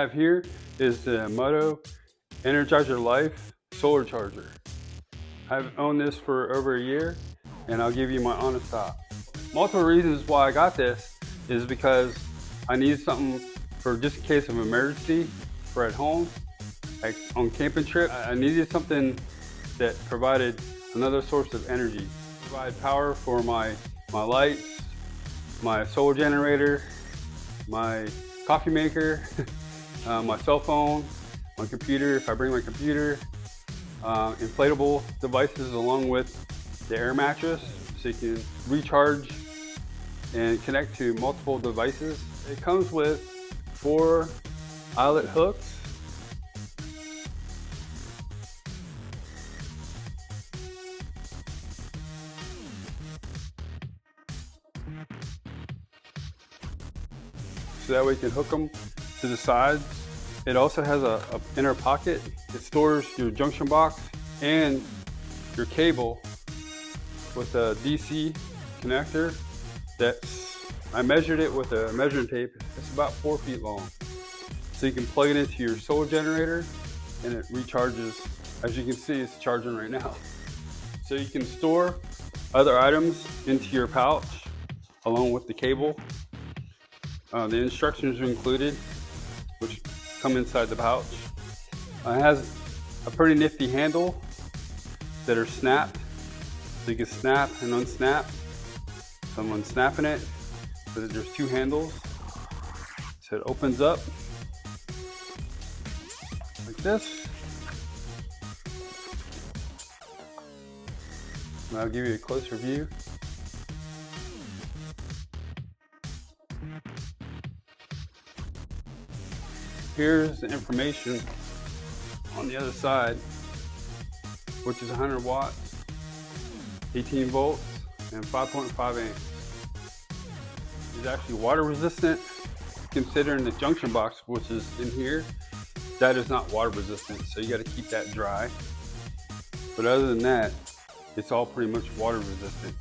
have here is the Imuto Energizer Life solar charger. I've owned this for over a year, and I'll give you my honest thought. Multiple reasons why I got this is because I needed something for just in case of emergency for at home, like on camping trip. I needed something that provided another source of energy. Provide power for my lights, my solar generator, my coffee maker, my cell phone, my computer, if I bring my computer, inflatable devices along with the air mattress so you can recharge and connect to multiple devices. It comes with 4 eyelet hooks, so that way you can hook them to the sides. It also has a inner pocket. It stores your junction box and your cable with a DC connector. I measured it with a measuring tape. It's about 4 feet long. So you can plug it into your solar generator and it recharges. As you can see, it's charging right now. So you can store other items into your pouch along with the cable. The instructions are included, which come inside the pouch. It has a pretty nifty handle that are snapped, so you can snap and unsnap. So I'm unsnapping it, so that there's 2 handles. So it opens up like this. And I'll give you a closer view. Here's the information on the other side, which is 100 watts, 18 volts, and 5.5 amps. It's actually water resistant, considering the junction box, which is in here, that is not water resistant, so you got to keep that dry. But other than that, it's all pretty much water resistant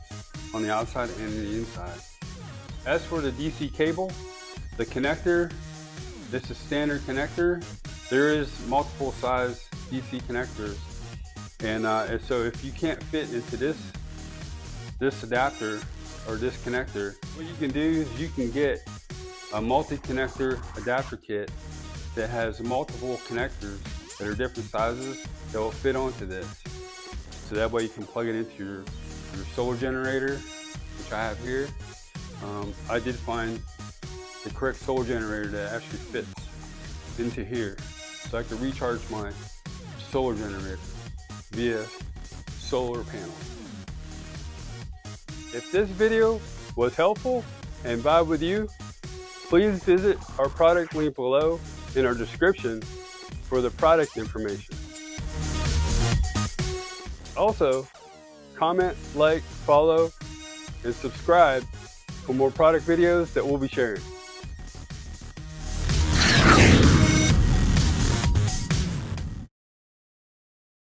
on the outside and the inside. As for the DC cable, the connector, this is standard connector. There is multiple size DC connectors, and so if you can't fit into this adapter or this connector, what you can do is you can get a multi-connector adapter kit that has multiple connectors that are different sizes that will fit onto this. So that way you can plug it into your solar generator, which I have here. I did find the correct solar generator that actually fits into here, so I can recharge my solar generator via solar panel. If this video was helpful and vibe with you, please visit our product link below in our description for the product information. Also, comment, like, follow, and subscribe for more product videos that we'll be sharing.